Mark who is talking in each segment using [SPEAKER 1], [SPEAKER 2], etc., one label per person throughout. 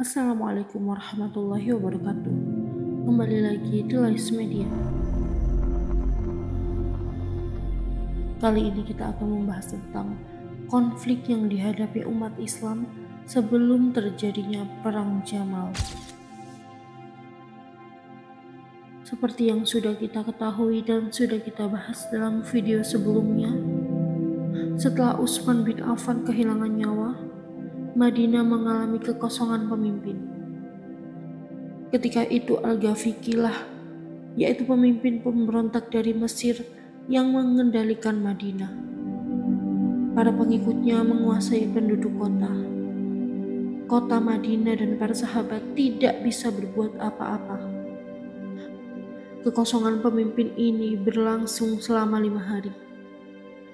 [SPEAKER 1] Assalamualaikum warahmatullahi wabarakatuh. Kembali lagi di Lais Media. Kali ini kita akan membahas tentang konflik yang dihadapi umat Islam sebelum terjadinya Perang Jamal. Seperti yang sudah kita ketahui dan sudah kita bahas dalam video sebelumnya, setelah Utsman bin Affan kehilangan nyawa, Madinah mengalami kekosongan pemimpin. Ketika itu Al-Ghafiqi yaitu pemimpin pemberontak dari Mesir yang mengendalikan Madinah. Para pengikutnya menguasai penduduk kota. Kota Madinah dan para sahabat tidak bisa berbuat apa-apa. Kekosongan pemimpin ini berlangsung selama 5 hari.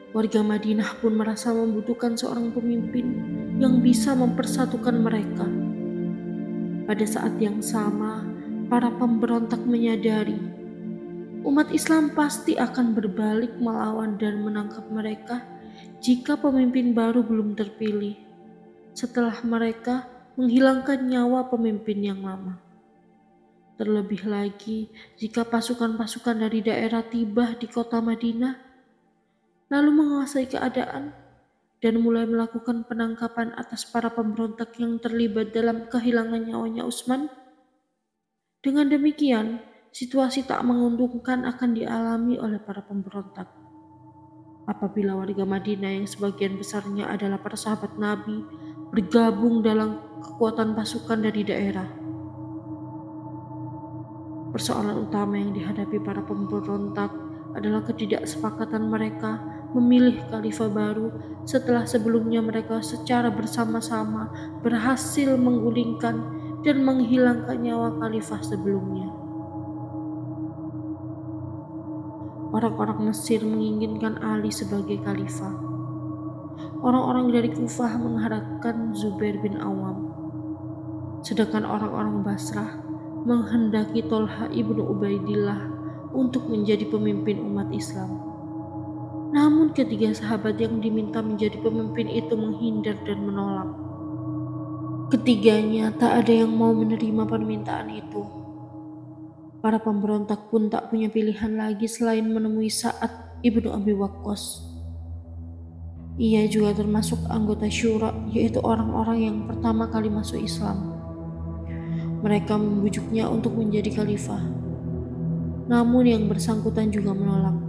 [SPEAKER 1] Warga Madinah pun merasa membutuhkan seorang pemimpin yang bisa mempersatukan mereka. Pada saat yang sama, para pemberontak menyadari umat Islam pasti akan berbalik melawan dan menangkap mereka jika pemimpin baru belum terpilih, setelah mereka menghilangkan nyawa pemimpin yang lama. Terlebih lagi jika pasukan-pasukan dari daerah tiba di kota Madinah, lalu menguasai keadaan dan mulai melakukan penangkapan atas para pemberontak yang terlibat dalam kehilangan nyawanya Utsman. Dengan demikian, situasi tak menguntungkan akan dialami oleh para pemberontak. Apabila warga Madinah yang sebagian besarnya adalah para sahabat Nabi bergabung dalam kekuatan pasukan dari daerah. Persoalan utama yang dihadapi para pemberontak adalah ketidaksepakatan mereka memilih khalifah baru setelah sebelumnya mereka secara bersama-sama berhasil menggulingkan dan menghilangkan nyawa khalifah sebelumnya. Orang-orang Mesir menginginkan Ali sebagai khalifah. Orang-orang dari Kufah mengharapkan Zubair bin Awam. Sedangkan orang-orang Basrah menghendaki Tolha ibnu Ubaidillah untuk menjadi pemimpin umat Islam. Namun ketiga sahabat yang diminta menjadi pemimpin itu menghindar dan menolak. Ketiganya tak ada yang mau menerima permintaan itu. Para pemberontak pun tak punya pilihan lagi selain menemui Sa'ad ibnu Abi Waqqas. Ia juga termasuk anggota syura, yaitu orang-orang yang pertama kali masuk Islam. Mereka membujuknya untuk menjadi khalifah. Namun yang bersangkutan juga menolak.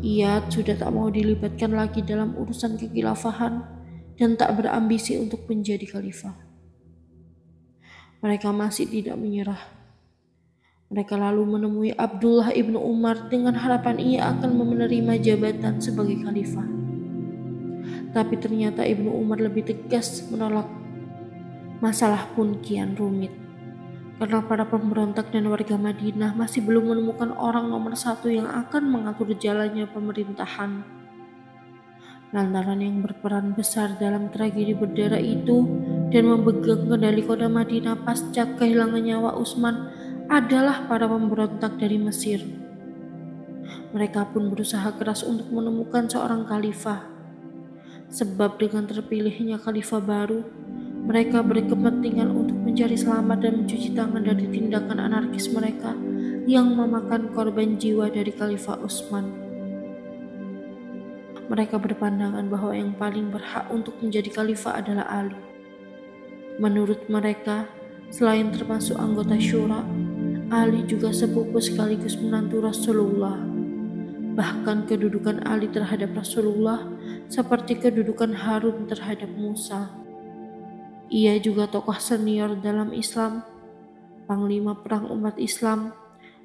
[SPEAKER 1] Ia sudah tak mau dilibatkan lagi dalam urusan kekhilafahan dan tak berambisi untuk menjadi khalifah. Mereka masih tidak menyerah. Mereka lalu menemui Abdullah ibnu Umar dengan harapan ia akan menerima jabatan sebagai khalifah. Tapi ternyata Ibnu Umar lebih tegas menolak. Masalah pun kian rumit, karena para pemberontak dan warga Madinah masih belum menemukan orang nomor 1 yang akan mengatur jalannya pemerintahan. Lantaran yang berperan besar dalam tragedi berdarah itu dan memegang kendali kota Madinah pasca kehilangan nyawa Utsman adalah para pemberontak dari Mesir. Mereka pun berusaha keras untuk menemukan seorang khalifah. Sebab dengan terpilihnya khalifah baru, mereka berkepentingan untuk mencari selamat dan mencuci tangan dari tindakan anarkis mereka yang memakan korban jiwa dari khalifah Utsman. Mereka berpandangan bahwa yang paling berhak untuk menjadi khalifah adalah Ali. Menurut mereka, selain termasuk anggota syura, Ali juga sepupu sekaligus menantu Rasulullah. Bahkan kedudukan Ali terhadap Rasulullah seperti kedudukan Harun terhadap Musa. Ia juga tokoh senior dalam Islam, panglima perang umat Islam.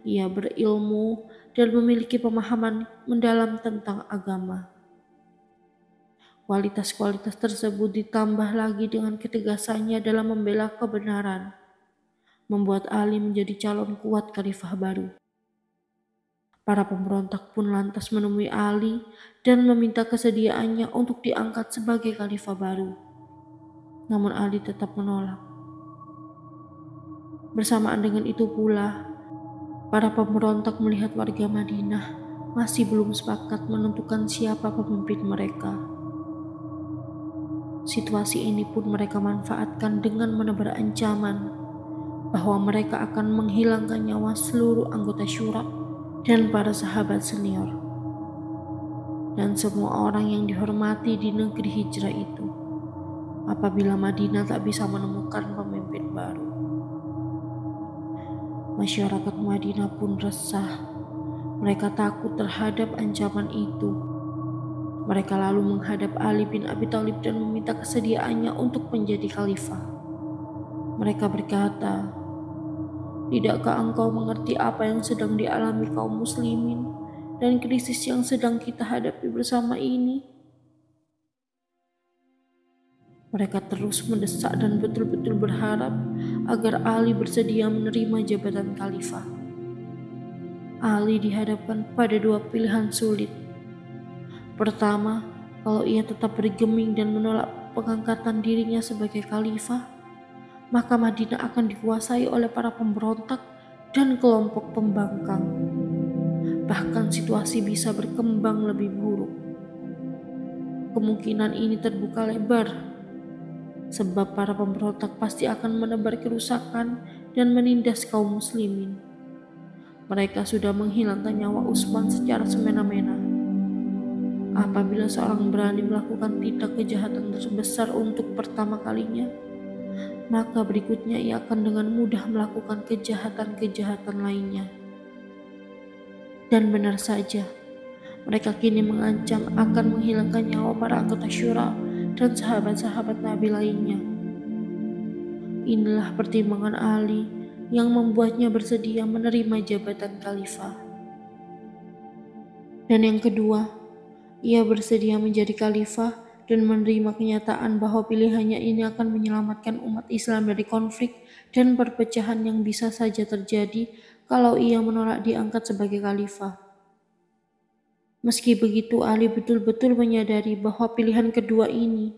[SPEAKER 1] Ia berilmu dan memiliki pemahaman mendalam tentang agama. Kualitas-kualitas tersebut ditambah lagi dengan ketegasannya dalam membela kebenaran, membuat Ali menjadi calon kuat khalifah baru. Para pemberontak pun lantas menemui Ali dan meminta kesediaannya untuk diangkat sebagai khalifah baru. Namun Ali tetap menolak. Bersamaan dengan itu pula, para pemberontak melihat warga Madinah masih belum sepakat menentukan siapa pemimpin mereka. Situasi ini pun mereka manfaatkan dengan menebar ancaman bahwa mereka akan menghilangkan nyawa seluruh anggota syura dan para sahabat senior dan semua orang yang dihormati di negeri hijrah itu apabila Madinah tak bisa menemukan pemimpin baru. Masyarakat Madinah pun resah. Mereka takut terhadap ancaman itu. Mereka lalu menghadap Ali bin Abi Thalib dan meminta kesediaannya untuk menjadi khalifah. Mereka berkata, "Tidakkah engkau mengerti apa yang sedang dialami kaum muslimin dan krisis yang sedang kita hadapi bersama ini?" Mereka terus mendesak dan betul-betul berharap agar Ali bersedia menerima jabatan khalifah. Ali dihadapkan pada dua pilihan sulit. Pertama, kalau ia tetap bergeming dan menolak pengangkatan dirinya sebagai khalifah, maka Madinah akan dikuasai oleh para pemberontak dan kelompok pembangkang. Bahkan situasi bisa berkembang lebih buruk. Kemungkinan ini terbuka lebar, sebab para pemberontak pasti akan menebar kerusakan dan menindas kaum muslimin. Mereka sudah menghilangkan nyawa Utsman secara semena-mena. Apabila seorang berani melakukan tindak kejahatan terbesar untuk pertama kalinya, maka berikutnya ia akan dengan mudah melakukan kejahatan-kejahatan lainnya. Dan benar saja, mereka kini mengancam akan menghilangkan nyawa para anggota syura dan sahabat-sahabat Nabi lainnya. Inilah pertimbangan Ali yang membuatnya bersedia menerima jabatan khalifah. Dan yang kedua, ia bersedia menjadi khalifah dan menerima kenyataan bahwa pilihannya ini akan menyelamatkan umat Islam dari konflik dan perpecahan yang bisa saja terjadi kalau ia menolak diangkat sebagai khalifah. Meski begitu, Ali betul-betul menyadari bahwa pilihan kedua ini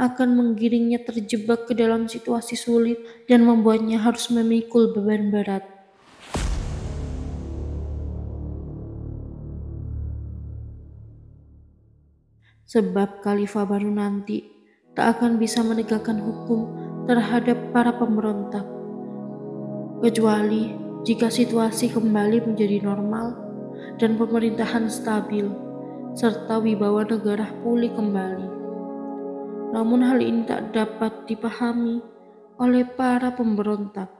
[SPEAKER 1] akan menggiringnya terjebak ke dalam situasi sulit dan membuatnya harus memikul beban berat. Sebab khalifah baru nanti tak akan bisa menegakkan hukum terhadap para pemberontak, kecuali jika situasi kembali menjadi normal dan pemerintahan stabil, serta wibawa negara pulih kembali. Namun hal ini tak dapat dipahami oleh para pemberontak.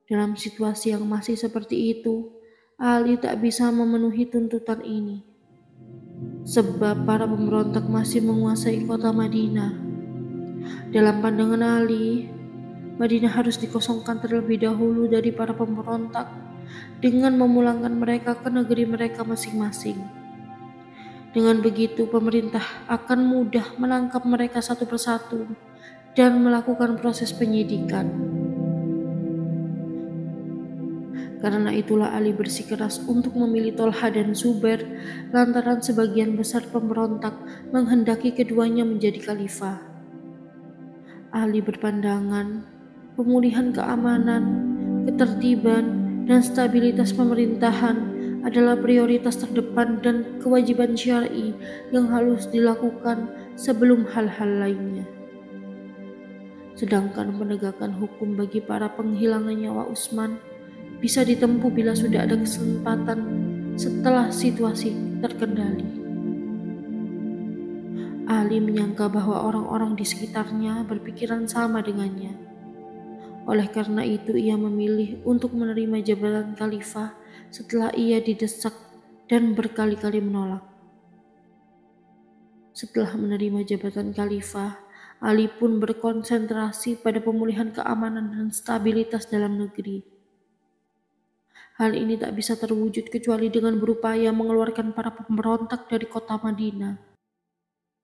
[SPEAKER 1] Dalam situasi yang masih seperti itu, Ali tak bisa memenuhi tuntutan ini. Sebab para pemberontak masih menguasai kota Madinah. Dalam pandangan Ali, Madinah harus dikosongkan terlebih dahulu dari para pemberontak dengan memulangkan mereka ke negeri mereka masing-masing. Dengan begitu, pemerintah akan mudah menangkap mereka satu persatu dan melakukan proses penyidikan. Karena itulah Ali bersikeras untuk memilih Tolha dan Zubair lantaran sebagian besar pemberontak menghendaki keduanya menjadi khalifah. Ali berpandangan pemulihan keamanan, ketertiban, dan stabilitas pemerintahan adalah prioritas terdepan dan kewajiban syar'i yang harus dilakukan sebelum hal-hal lainnya. Sedangkan penegakan hukum bagi para penghilangan nyawa Utsman bisa ditempuh bila sudah ada kesempatan setelah situasi terkendali. Ali menyangka bahwa orang-orang di sekitarnya berpikiran sama dengannya. Oleh karena itu ia memilih untuk menerima jabatan khalifah setelah ia didesak dan berkali-kali menolak. Setelah menerima jabatan khalifah, Ali pun berkonsentrasi pada pemulihan keamanan dan stabilitas dalam negeri. Hal ini tak bisa terwujud kecuali dengan berupaya mengeluarkan para pemberontak dari kota Madinah.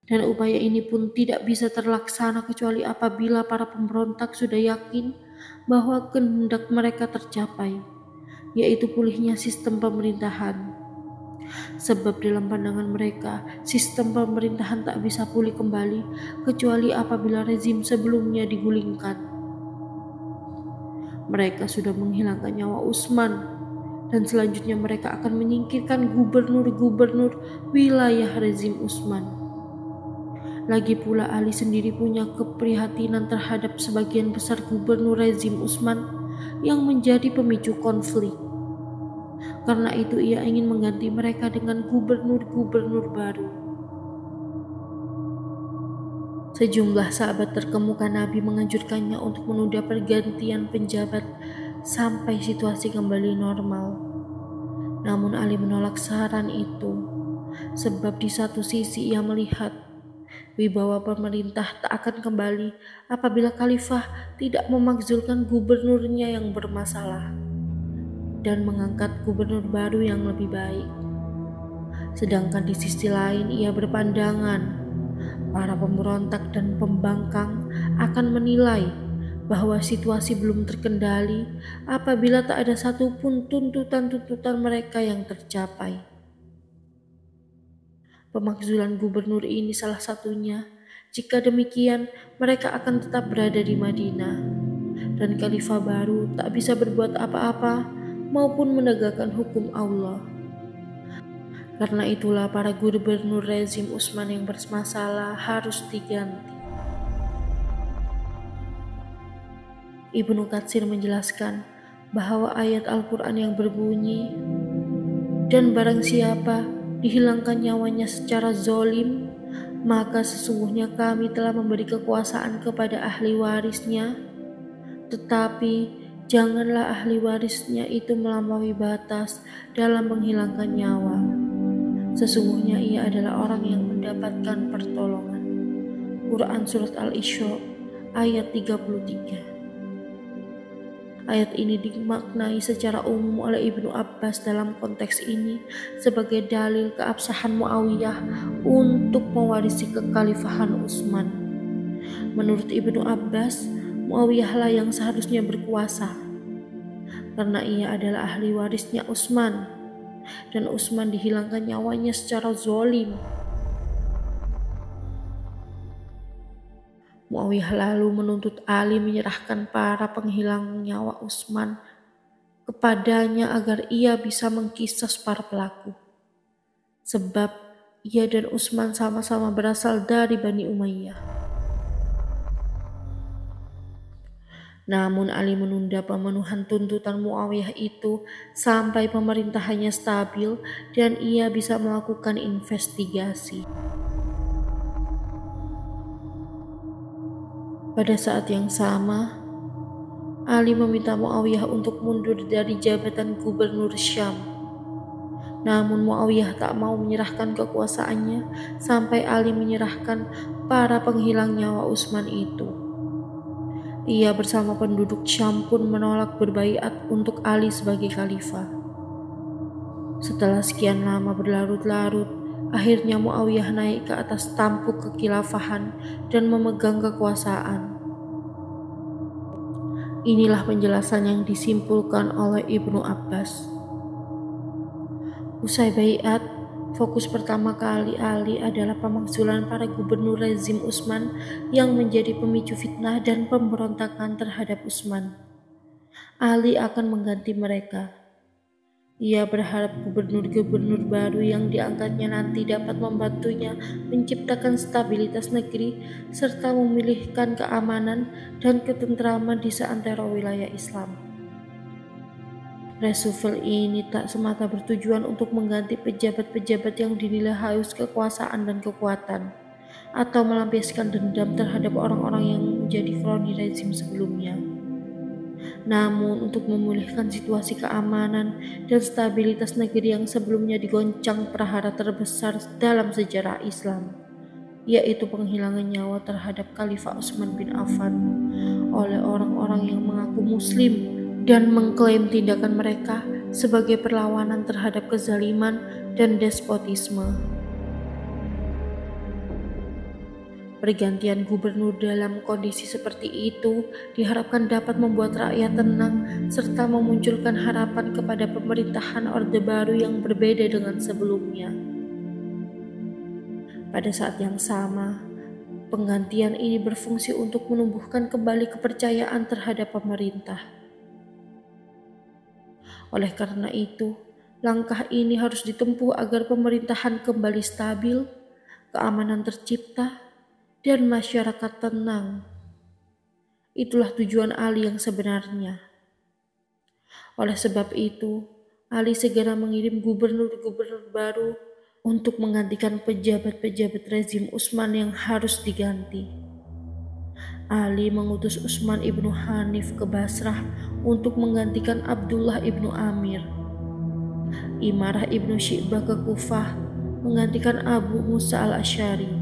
[SPEAKER 1] Dan upaya ini pun tidak bisa terlaksana kecuali apabila para pemberontak sudah yakin bahwa kehendak mereka tercapai, yaitu pulihnya sistem pemerintahan. Sebab dalam pandangan mereka, sistem pemerintahan tak bisa pulih kembali kecuali apabila rezim sebelumnya digulingkan. Mereka sudah menghilangkan nyawa Utsman, dan selanjutnya mereka akan menyingkirkan gubernur-gubernur wilayah rezim Utsman. Lagi pula Ali sendiri punya keprihatinan terhadap sebagian besar gubernur rezim Utsman yang menjadi pemicu konflik. Karena itu ia ingin mengganti mereka dengan gubernur-gubernur baru. Sejumlah sahabat terkemuka Nabi menganjurkannya untuk menunda pergantian penjabat sampai situasi kembali normal. Namun Ali menolak saran itu, sebab di satu sisi ia melihat wibawa pemerintah tak akan kembali apabila khalifah tidak memakzulkan gubernurnya yang bermasalah dan mengangkat gubernur baru yang lebih baik. Sedangkan di sisi lain ia berpandangan para pemberontak dan pembangkang akan menilai bahwa situasi belum terkendali apabila tak ada satupun tuntutan-tuntutan mereka yang tercapai. Pemakzulan gubernur ini salah satunya. Jika demikian, mereka akan tetap berada di Madinah, dan khalifah baru tak bisa berbuat apa-apa maupun menegakkan hukum Allah. Karena itulah para gubernur rezim Utsman yang bermasalah harus diganti. Ibnu Katsir menjelaskan bahwa ayat Al-Quran yang berbunyi, "Dan barang siapa dihilangkan nyawanya secara zolim, maka sesungguhnya kami telah memberi kekuasaan kepada ahli warisnya, tetapi janganlah ahli warisnya itu melampaui batas dalam menghilangkan nyawa. Sesungguhnya ia adalah orang yang mendapatkan pertolongan." Quran Surat Al-Isra ayat 33. Ayat ini dimaknai secara umum oleh Ibnu Abbas dalam konteks ini sebagai dalil keabsahan Muawiyah untuk mewarisi kekhalifahan Utsman. Menurut Ibnu Abbas, Muawiyahlah yang seharusnya berkuasa karena ia adalah ahli warisnya Utsman, dan Utsman dihilangkan nyawanya secara zalim. Muawiyah lalu menuntut Ali menyerahkan para penghilang nyawa Utsman kepadanya agar ia bisa mengkisas para pelaku. Sebab ia dan Utsman sama-sama berasal dari Bani Umayyah. Namun Ali menunda pemenuhan tuntutan Muawiyah itu sampai pemerintahannya stabil dan ia bisa melakukan investigasi. Pada saat yang sama, Ali meminta Muawiyah untuk mundur dari jabatan gubernur Syam. Namun Muawiyah tak mau menyerahkan kekuasaannya sampai Ali menyerahkan para penghilang nyawa Utsman itu. Ia bersama penduduk Syam pun menolak berbaiat untuk Ali sebagai khalifah. Setelah sekian lama berlarut-larut, akhirnya Muawiyah naik ke atas tampuk kekhilafahan dan memegang kekuasaan. Inilah penjelasan yang disimpulkan oleh Ibnu Abbas. Usai baiat, fokus pertama kali Ali adalah pemakzulan para gubernur rezim Utsman yang menjadi pemicu fitnah dan pemberontakan terhadap Utsman. Ali akan mengganti mereka. Ia berharap gubernur-gubernur baru yang diangkatnya nanti dapat membantunya menciptakan stabilitas negeri serta memulihkan keamanan dan ketentraman di seantero wilayah Islam. Reshuffle ini tak semata bertujuan untuk mengganti pejabat-pejabat yang dinilai haus kekuasaan dan kekuatan, atau melampiaskan dendam terhadap orang-orang yang menjadi kroni rezim sebelumnya. Namun untuk memulihkan situasi keamanan dan stabilitas negeri yang sebelumnya digoncang prahara terbesar dalam sejarah Islam, yaitu penghilangan nyawa terhadap Khalifah Utsman bin Affan oleh orang-orang yang mengaku Muslim dan mengklaim tindakan mereka sebagai perlawanan terhadap kezaliman dan despotisme. Pergantian gubernur dalam kondisi seperti itu diharapkan dapat membuat rakyat tenang serta memunculkan harapan kepada pemerintahan Orde Baru yang berbeda dengan sebelumnya. Pada saat yang sama, penggantian ini berfungsi untuk menumbuhkan kembali kepercayaan terhadap pemerintah. Oleh karena itu, langkah ini harus ditempuh agar pemerintahan kembali stabil, keamanan tercipta, dan masyarakat tenang. Itulah tujuan Ali yang sebenarnya. Oleh sebab itu, Ali segera mengirim gubernur-gubernur baru untuk menggantikan pejabat-pejabat rezim Utsman yang harus diganti. Ali mengutus Utsman ibnu Hanif ke Basrah untuk menggantikan Abdullah ibnu Amir. Imarah ibnu Syi'bah ke Kufah menggantikan Abu Musa al-Asy'ari.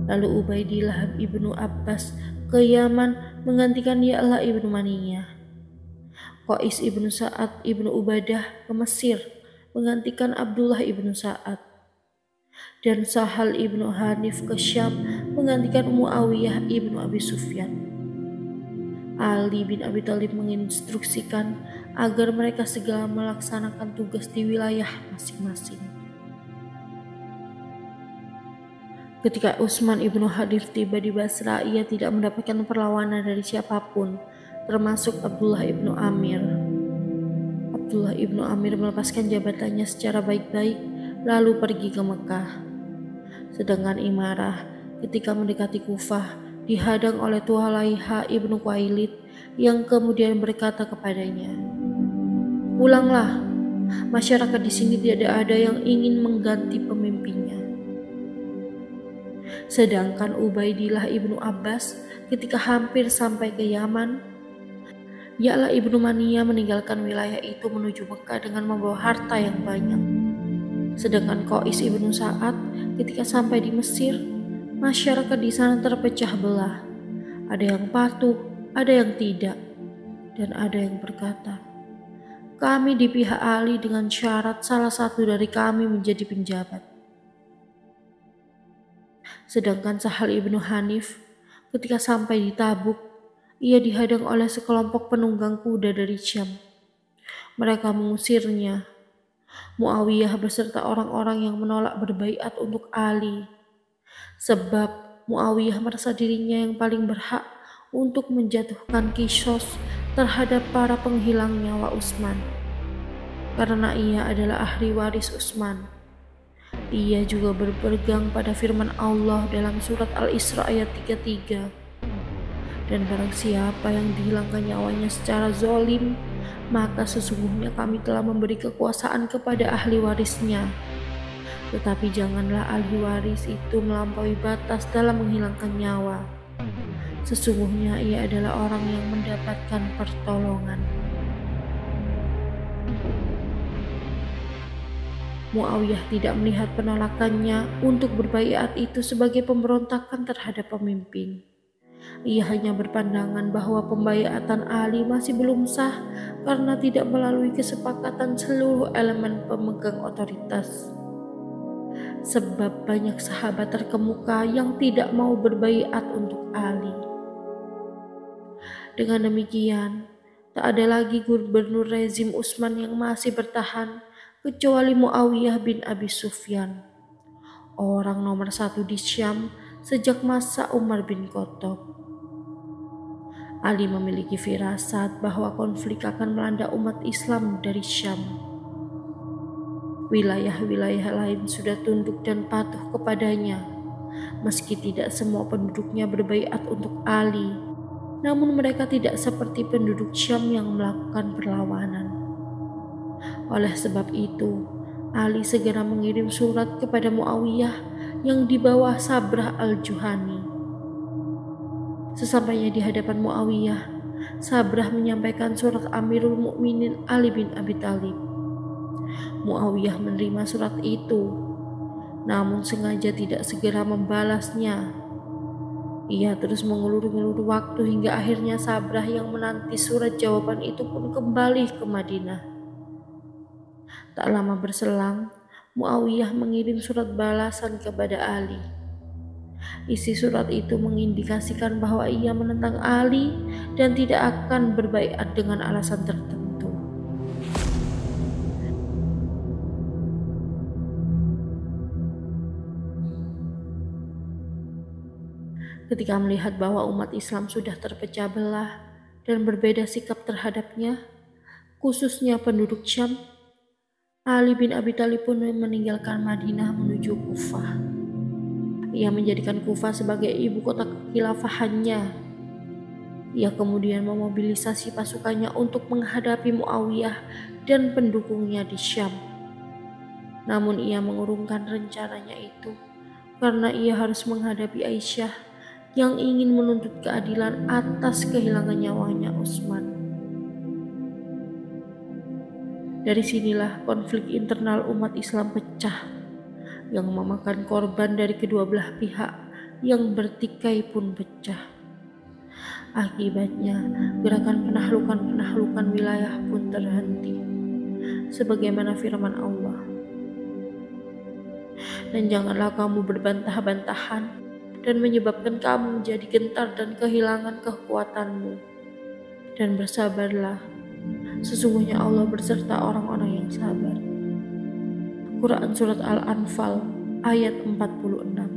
[SPEAKER 1] Lalu Ubaidillah ibnu Abbas ke Yaman menggantikan Ya'la ibnu Maniyah. Qais ibnu Sa'ad ibnu Ubadah ke Mesir menggantikan Abdullah ibnu Sa'ad. Dan Sahal ibnu Hanif ke Syam menggantikan Muawiyah ibnu Abi Sufyan. Ali bin Abi Thalib menginstruksikan agar mereka segera melaksanakan tugas di wilayah masing-masing. Ketika Utsman ibnu Hanif tiba di Basra, ia tidak mendapatkan perlawanan dari siapapun, termasuk Abdullah ibnu Amir. Abdullah ibnu Amir melepaskan jabatannya secara baik-baik, lalu pergi ke Mekah. Sedangkan Imarah ketika mendekati Kufah dihadang oleh Tuhalaiha ibnu Khuwailid yang kemudian berkata kepadanya, "Pulanglah, masyarakat di sini tidak ada yang ingin mengganti pemimpinnya." Sedangkan Ubaidillah ibnu Abbas ketika hampir sampai ke Yaman, Ya'la ibnu Maniyah meninggalkan wilayah itu menuju Mekah dengan membawa harta yang banyak. Sedangkan Qais ibnu Sa'ad ketika sampai di Mesir, masyarakat di sana terpecah belah. Ada yang patuh, ada yang tidak, dan ada yang berkata, "Kami di pihak Ali dengan syarat salah satu dari kami menjadi penjabat." Sedangkan Sahal ibnu Hanif ketika sampai di Tabuk, ia dihadang oleh sekelompok penunggang kuda dari Syam. Mereka mengusirnya. Muawiyah beserta orang-orang yang menolak berbaiat untuk Ali, sebab Muawiyah merasa dirinya yang paling berhak untuk menjatuhkan qisas terhadap para penghilang nyawa Utsman, karena ia adalah ahli waris Utsman. Ia juga berpegang pada firman Allah dalam surat Al-Isra ayat 33, "Dan barang siapa yang dihilangkan nyawanya secara zalim, maka sesungguhnya kami telah memberi kekuasaan kepada ahli warisnya. Tetapi janganlah ahli waris itu melampaui batas dalam menghilangkan nyawa. Sesungguhnya ia adalah orang yang mendapatkan pertolongan." Muawiyah tidak melihat penolakannya untuk berbaiat itu sebagai pemberontakan terhadap pemimpin. Ia hanya berpandangan bahwa pembaiatan Ali masih belum sah karena tidak melalui kesepakatan seluruh elemen pemegang otoritas. Sebab banyak sahabat terkemuka yang tidak mau berbaiat untuk Ali. Dengan demikian, tak ada lagi gubernur rezim Utsman yang masih bertahan kecuali Muawiyah bin Abi Sufyan, orang nomor satu di Syam sejak masa Umar bin Khattab. Ali memiliki firasat bahwa konflik akan melanda umat Islam dari Syam. Wilayah-wilayah lain sudah tunduk dan patuh kepadanya, meski tidak semua penduduknya berbaiat untuk Ali, namun mereka tidak seperti penduduk Syam yang melakukan perlawanan. Oleh sebab itu, Ali segera mengirim surat kepada Muawiyah yang di bawah Sabrah al-Juhani. Sesampainya di hadapan Muawiyah, Sabrah menyampaikan surat Amirul Mukminin Ali bin Abi Thalib. Muawiyah menerima surat itu, namun sengaja tidak segera membalasnya. Ia terus mengulur-ngulur waktu hingga akhirnya Sabrah yang menanti surat jawaban itu pun kembali ke Madinah. Tak lama berselang, Muawiyah mengirim surat balasan kepada Ali. Isi surat itu mengindikasikan bahwa ia menentang Ali dan tidak akan berbaiat dengan alasan tertentu. Ketika melihat bahwa umat Islam sudah terpecah belah dan berbeda sikap terhadapnya, khususnya penduduk Syam, Ali bin Abi Thalib pun meninggalkan Madinah menuju Kufah. Ia menjadikan Kufah sebagai ibu kota kekhilafahannya. Ia kemudian memobilisasi pasukannya untuk menghadapi Muawiyah dan pendukungnya di Syam. Namun ia mengurungkan rencananya itu karena ia harus menghadapi Aisyah yang ingin menuntut keadilan atas kehilangan nyawanya Utsman. Dari sinilah konflik internal umat Islam pecah, yang memakan korban dari kedua belah pihak, yang bertikai pun pecah. Akibatnya, gerakan penaklukan wilayah pun terhenti, sebagaimana firman Allah. Dan janganlah kamu berbantah-bantahan dan menyebabkan kamu menjadi gentar dan kehilangan kekuatanmu. Dan bersabarlah, sesungguhnya Allah berserta orang-orang yang sabar. Quran Surat Al-Anfal ayat 46.